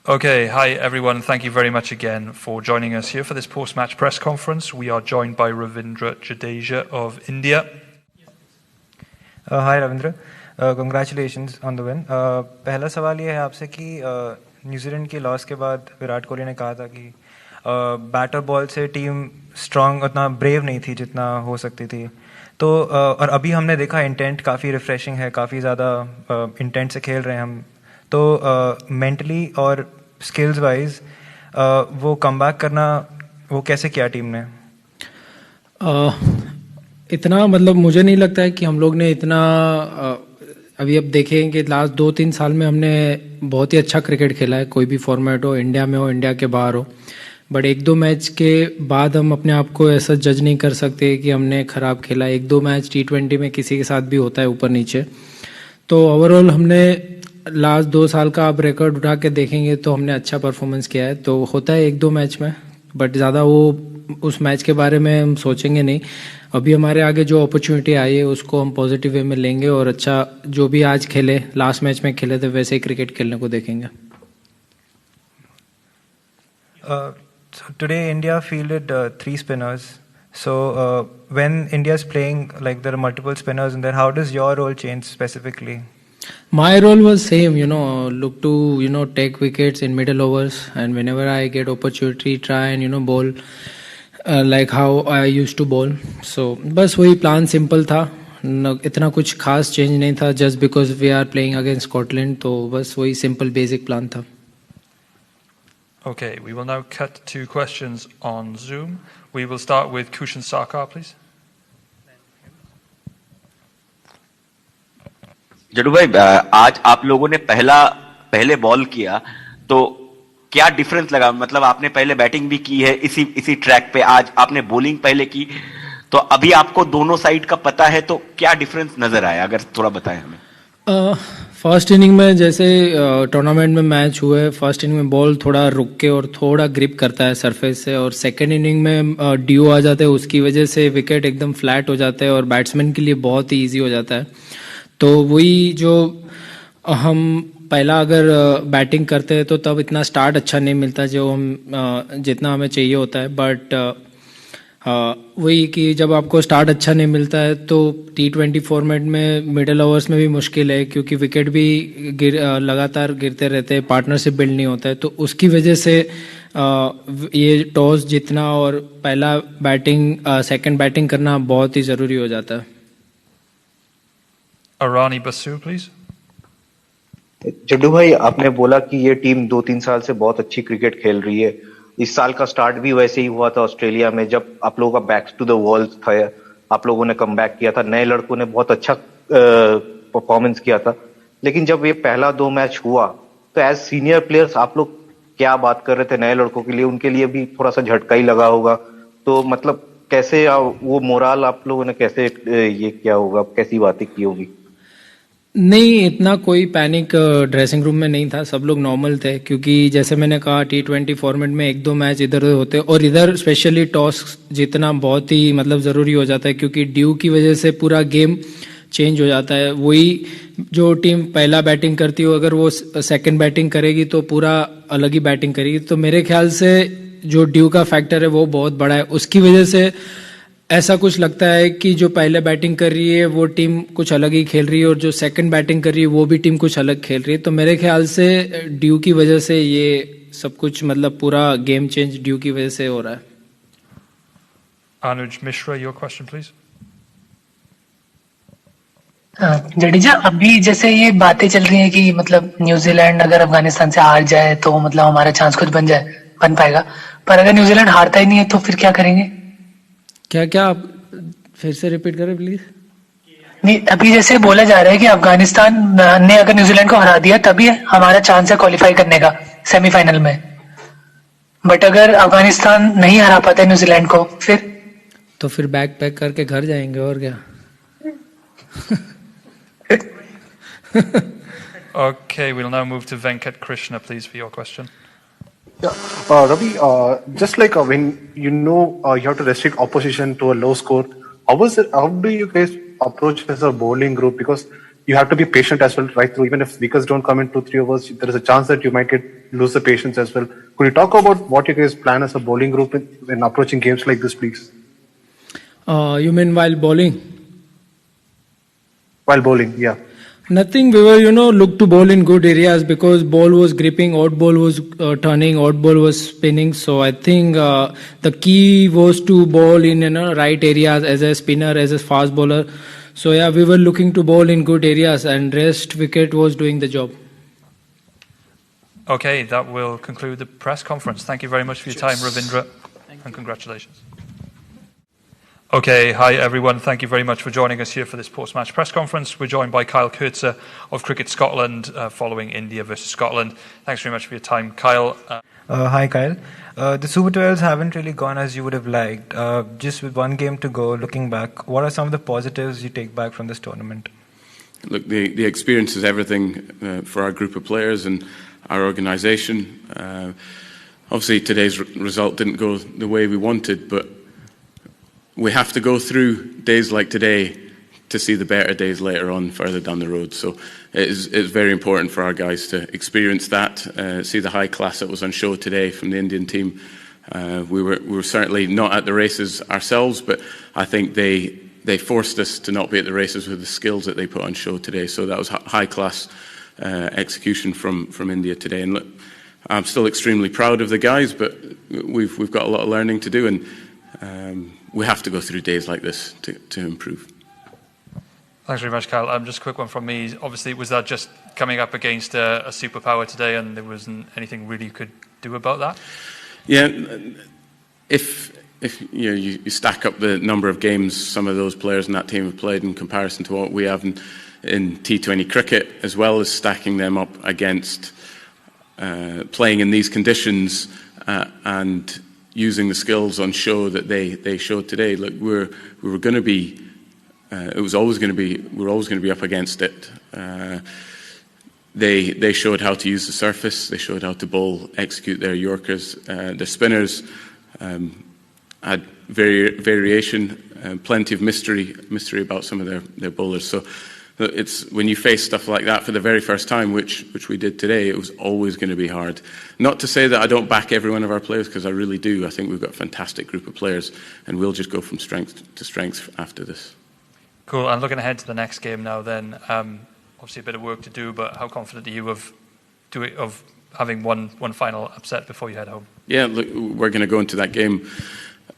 Okay, hi everyone. Thank you very much again for joining us here for this post-match press conference. We are joined by Ravindra Jadeja of India. Hi Ravindra, congratulations on the win. पहला सवाल ये है आपसे कि New Zealand की loss के बाद विराट कोहली ने कहा था कि बैटर बॉल से टीम स्ट्रांग उतना ब्रेव नहीं थी जितना हो सकती थी. तो और अभी हमने देखा इंटेंट काफ़ी रिफ्रेशिंग है, काफ़ी ज़्यादा इंटेंट से खेल रहे हैं हम. तो मेंटली और स्किल्स वाइज वो कमबैक करना वो कैसे किया टीम ने? इतना मतलब मुझे नहीं लगता है कि हम लोग ने इतना अभी अब देखें कि लास्ट 2-3 साल में हमने बहुत ही अच्छा क्रिकेट खेला है, कोई भी फॉर्मेट हो, इंडिया में हो, इंडिया के बाहर हो. बट 1-2 मैच के बाद हम अपने आप को ऐसा जज नहीं कर सकते कि हमने ख़राब खेला. 1-2 मैच T20 में किसी के साथ भी होता है ऊपर नीचे. तो ओवरऑल हमने लास्ट 2 साल का आप रिकॉर्ड उठा के देखेंगे तो हमने अच्छा परफॉर्मेंस किया है. तो होता है 1-2 मैच में, बट ज़्यादा वो उस मैच के बारे में हम सोचेंगे नहीं. अभी हमारे आगे जो अपॉर्चुनिटी आई है उसको हम पॉजिटिव वे में लेंगे और अच्छा जो भी आज खेले, लास्ट मैच में खेले थे, वैसे ही क्रिकेट खेलने को देखेंगे. Today India fielded 3 spinners. So when India is playing, like there are multiple spinners in there, how does your role change specifically? My role was same, look to, take wickets in middle overs, and whenever I get opportunity, try and, bowl like how I used to bowl. So बस वही plan simple था, इतना कुछ खास change नहीं था, just because we are playing against Scotland. तो बस वही सिंपल बेसिक प्लान था. Okay, we will now cut to questions on Zoom. We will start with Kushan Sarkar, please. जडू भाई, आज आप लोगों ने पहले बॉल किया तो क्या डिफरेंस लगा? मतलब आपने पहले बैटिंग भी की है इसी ट्रैक पे, आज आपने बॉलिंग पहले की, तो अभी आपको दोनों साइड का पता है, तो क्या डिफरेंस नजर आया, अगर थोड़ा बताएं हमें. फर्स्ट इनिंग में जैसे टूर्नामेंट में मैच हुए, फर्स्ट इनिंग में बॉल थोड़ा रुक के और थोड़ा ग्रिप करता है सरफेस से, और सेकेंड इनिंग में ड्यू आ जाते हैं, उसकी वजह से विकेट एकदम फ्लैट हो जाते हैं और बैट्समैन के लिए बहुत ही ईजी हो जाता है. तो वही जो हम पहला अगर बैटिंग करते हैं तो तब इतना स्टार्ट अच्छा नहीं मिलता जो हम जितना हमें चाहिए होता है. बट वही कि जब आपको स्टार्ट अच्छा नहीं मिलता है तो T20 फॉर्मेट में मिडिल ओवर्स में भी मुश्किल है, क्योंकि विकेट भी लगातार गिरते रहते हैं, पार्टनरशिप बिल्ड नहीं होता है. तो उसकी वजह से ये टॉस जीतना और पहला सेकंड बैटिंग करना बहुत ही ज़रूरी हो जाता है. Arani Basu, please. जड्डू भाई, आपने बोला कि ये टीम 2-3 साल से बहुत अच्छी क्रिकेट खेल रही है. इस साल का स्टार्ट भी वैसे ही हुआ था ऑस्ट्रेलिया में, जब आप लोगों का बैक टू द वॉल था, आप लोगों ने कमबैक किया था, नए लड़कों ने बहुत अच्छा परफॉर्मेंस किया था. लेकिन जब ये पहला 2 मैच हुआ तो एज सीनियर प्लेयर्स आप लोग क्या बात कर रहे थे नए लड़कों के लिए? उनके लिए भी थोड़ा सा झटका ही लगा होगा. तो मतलब कैसे वो मोराल आप लोगों ने कैसे ये किया होगा, कैसी बातें की होगी? नहीं, इतना कोई पैनिक ड्रेसिंग रूम में नहीं था, सब लोग नॉर्मल थे. क्योंकि जैसे मैंने कहा T20 फॉर्मेट में 1-2 मैच इधर उधर होते हैं, और इधर स्पेशली टॉस जीतना बहुत ही मतलब ज़रूरी हो जाता है, क्योंकि ड्यू की वजह से पूरा गेम चेंज हो जाता है. वही जो टीम पहला बैटिंग करती हो, अगर वो सेकंड बैटिंग करेगी तो पूरा अलग ही बैटिंग करेगी. तो मेरे ख्याल से जो ड्यू का फैक्टर है वो बहुत बड़ा है. उसकी वजह से ऐसा कुछ लगता है कि जो पहले बैटिंग कर रही है वो टीम कुछ अलग ही खेल रही है, और जो सेकंड बैटिंग कर रही है वो भी टीम कुछ अलग खेल रही है. तो मेरे ख्याल से ड्यू की वजह से ये सब कुछ, मतलब पूरा गेम चेंज ड्यू की वजह से हो रहा है. Anuj Mishra, your question, please. Jadeja, अभी जैसे ये बातें चल रही हैं कि मतलब न्यूजीलैंड अगर अफगानिस्तान से हार जाए तो मतलब हमारा चांस कुछ बन पाएगा, पर अगर न्यूजीलैंड हारता ही नहीं है तो फिर क्या करेंगे? क्या आप फिर से रिपीट करें प्लीज? नहीं, अभी जैसे बोला जा रहा है कि अफगानिस्तान ने अगर न्यूजीलैंड को हरा दिया तभी हमारा चांस है क्वालिफाई करने का सेमीफाइनल में, बट अगर अफगानिस्तान नहीं हरा पाता न्यूजीलैंड को फिर बैग पैक करके घर जाएंगे और क्या. Okay, we'll now move to Venkat Krishna, please, for your question. Yeah, Ravi, just like when you have to restrict opposition to a low score, how do you guys approach as a bowling group? Because you have to be patient as well right through. Even if wickets don't come in 2-3 overs, there is a chance that you might lose the patience as well. Could you talk about what you guys plan as a bowling group in approaching games like this, please? You mean while bowling? While bowling, yeah. Nothing. We were, look to bowl in good areas because ball was gripping, odd ball was turning, odd ball was spinning. So I think the key was to bowl in right areas as a spinner, as a fast bowler. So yeah, we were looking to bowl in good areas, and rest wicket was doing the job. Okay, that will conclude the press conference. Thank you very much for your time, Ravindra, and congratulations. Okay, hi everyone. Thank you very much for joining us here for this post-match press conference. We're joined by Kyle Coetzer of Cricket Scotland following India versus Scotland. Thanks very much for your time, Kyle. Hi, Kyle. The Super 12s haven't really gone as you would have liked. Just with one game to go, looking back, what are some of the positives you take back from this tournament? Look, the experience is everything for our group of players and our organisation. Obviously, today's result didn't go the way we wanted, but we have to go through days like today to see the better days later on further down the road. So it's very important for our guys to experience that, see the high class that was on show today from the Indian team. We were certainly not at the races ourselves, but I think they forced us to not be at the races with the skills that they put on show today. So that was high class execution from India today. And look, I'm still extremely proud of the guys, but we've got a lot of learning to do, and we have to go through days like this to improve. Thanks very much, Kyle. Just a quick one from me. Obviously, was that just coming up against a superpower today, and there wasn't anything really you could do about that? Yeah, if you stack up the number of games some of those players in that team have played in comparison to what we have in T20 cricket, as well as stacking them up against playing in these conditions and using the skills on show that they showed today. Look, we were going to be. It was always going to be. We were always going to be up against it. They showed how to use the surface. They showed how to bowl, execute their Yorkers. Their spinners had variation, plenty of mystery about some of their bowlers. So it's when you face stuff like that for the very first time, which we did today, it was always going to be hard. Not to say that I don't back every one of our players, because I really do. I think we've got a fantastic group of players, and we'll just go from strength to strength after this. Cool. And looking ahead to the next game now, then obviously a bit of work to do, but how confident are you of having one final upset before you head home? Yeah, look, we're going to go into that game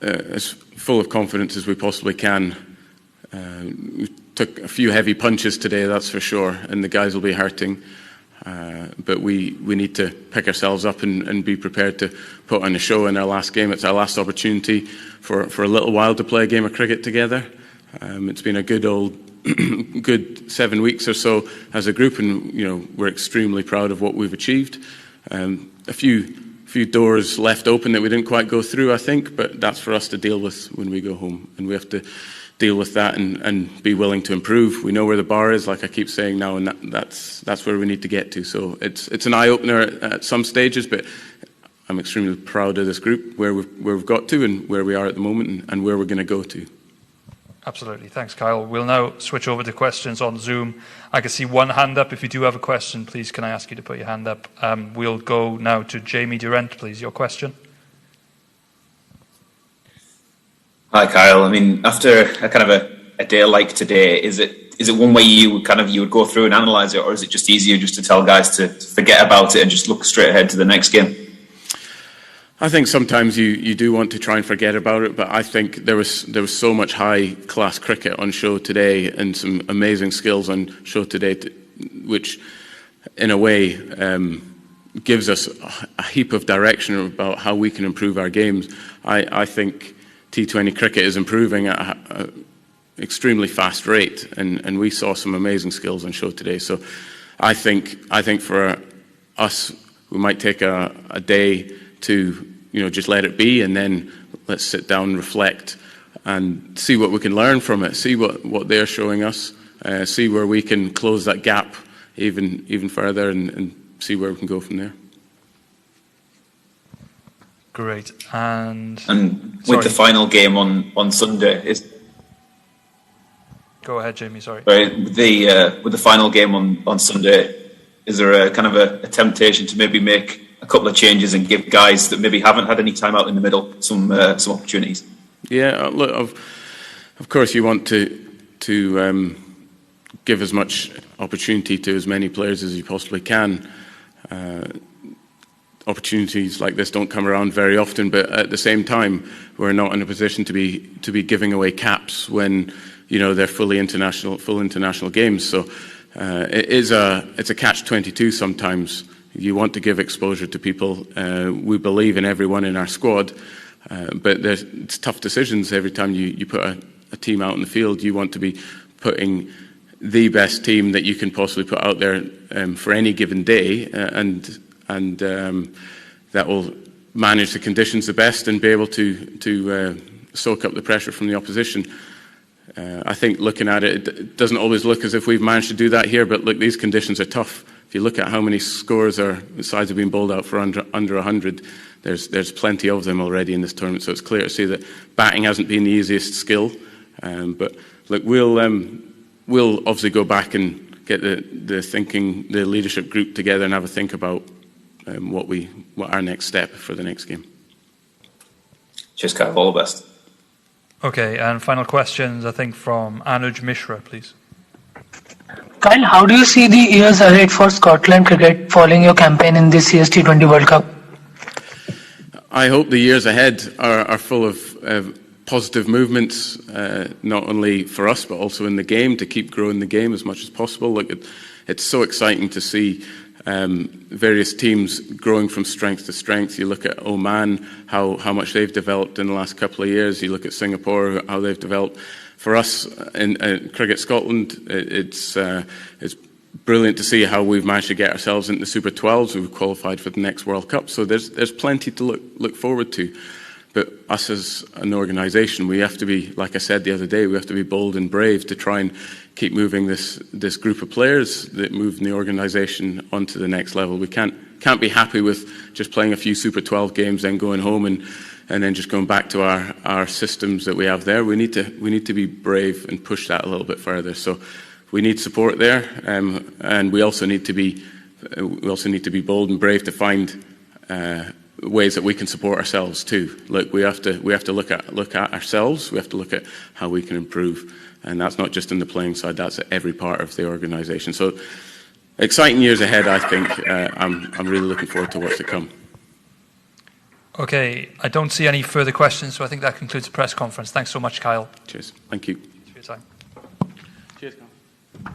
as full of confidence as we possibly can. We took a few heavy punches today, that's for sure, and the guys will be hurting. But we need to pick ourselves up and be prepared to put on a show in our last game. It's our last opportunity for a little while to play a game of cricket together. It's been a good 7 weeks or so as a group, and we're extremely proud of what we've achieved. A few doors left open that we didn't quite go through, I think, but that's for us to deal with when we go home, and we have to deal with that and be willing to improve. We know where the bar is, like I keep saying now, and that's where we need to get to. So it's an eye-opener at some stages, but I'm extremely proud of this group, where we've got to and where we are at the moment, and where we're going to go to. Absolutely. Thanks, Kyle. We'll now switch over to questions on Zoom. I can see one hand up. If you do have a question, please can I ask you to put your hand up? We'll go now to Jamie Durant, please. Your question. Hi, Kyle. I mean, after a kind of a day like today, is it one way you would go through and analyse it, or is it just easier just to tell guys to forget about it and just look straight ahead to the next game? I think sometimes you do want to try and forget about it, but I think there was so much high class cricket on show today and some amazing skills on show today, which in a way gives us a heap of direction about how we can improve our games. I think T20 cricket is improving at an extremely fast rate, and we saw some amazing skills on show today. So I think for us, we might take a day to just let it be, and then let's sit down and reflect and see what we can learn from it, see what they're showing us, see where we can close that gap even further, and see where we can go from there. Great. And with the final game on Sunday, Go ahead, Jamie. Sorry. Right, with the final game on Sunday, is there a kind of a temptation to maybe make a couple of changes and give guys that maybe haven't had any time out in the middle some opportunities? Yeah, look, of course you want to give as much opportunity to as many players as you possibly can. Opportunities like this don't come around very often, but at the same time, we're not in a position to be giving away caps when they're full international games. So it's a catch-22 sometimes. You want to give exposure to people. We believe in everyone in our squad, but it's tough decisions every time you put a team out in the field. You want to be putting the best team that you can possibly put out there for any given day, and that will manage the conditions the best and be able to soak up the pressure from the opposition. I think looking at it, it doesn't always look as if we've managed to do that here, but look, these conditions are tough. If you look at how many scores sides have been bowled out for under 100, there's plenty of them already in this tournament, so it's clear to see that batting hasn't been the easiest skill. But look, we'll obviously go back and get the leadership group together and have a think about what our next step for the next game. Cheers, Kyle. All the best. Okay, and final questions, I think, from Anuj Mishra, please. Kyle, how do you see the years ahead for Scotland cricket following your campaign in this year's T20 World Cup? I hope the years ahead are full of positive movements, not only for us but also in the game, to keep growing the game as much as possible. Look, it's so exciting to see various teams growing from strength to strength. You look at Oman, how much they've developed in the last couple of years. You look at Singapore, how they've developed. For us in Cricket Scotland, it's brilliant to see how we've managed to get ourselves into the Super 12s. We've qualified for the next World Cup, so there's plenty to look forward to. But us as an organisation, we have to be, like I said the other day, we have to be bold and brave to try and keep moving this group of players that move the organisation onto the next level. We can't be happy with just playing a few Super 12 games, then going home and then just going back to our systems that we have there. We need to be brave and push that a little bit further. So we need support there, and we also need to be bold and brave to find ways that we can support ourselves too. Look, we have to look at ourselves. We have to look at how we can improve, and that's not just in the playing side. That's at every part of the organisation. So exciting years ahead. I think I'm really looking forward to what's to come. Okay, I don't see any further questions, so I think that concludes the press conference. Thanks so much, Kyle. Cheers. Thank you. Thanks for your time. Cheers, Kyle.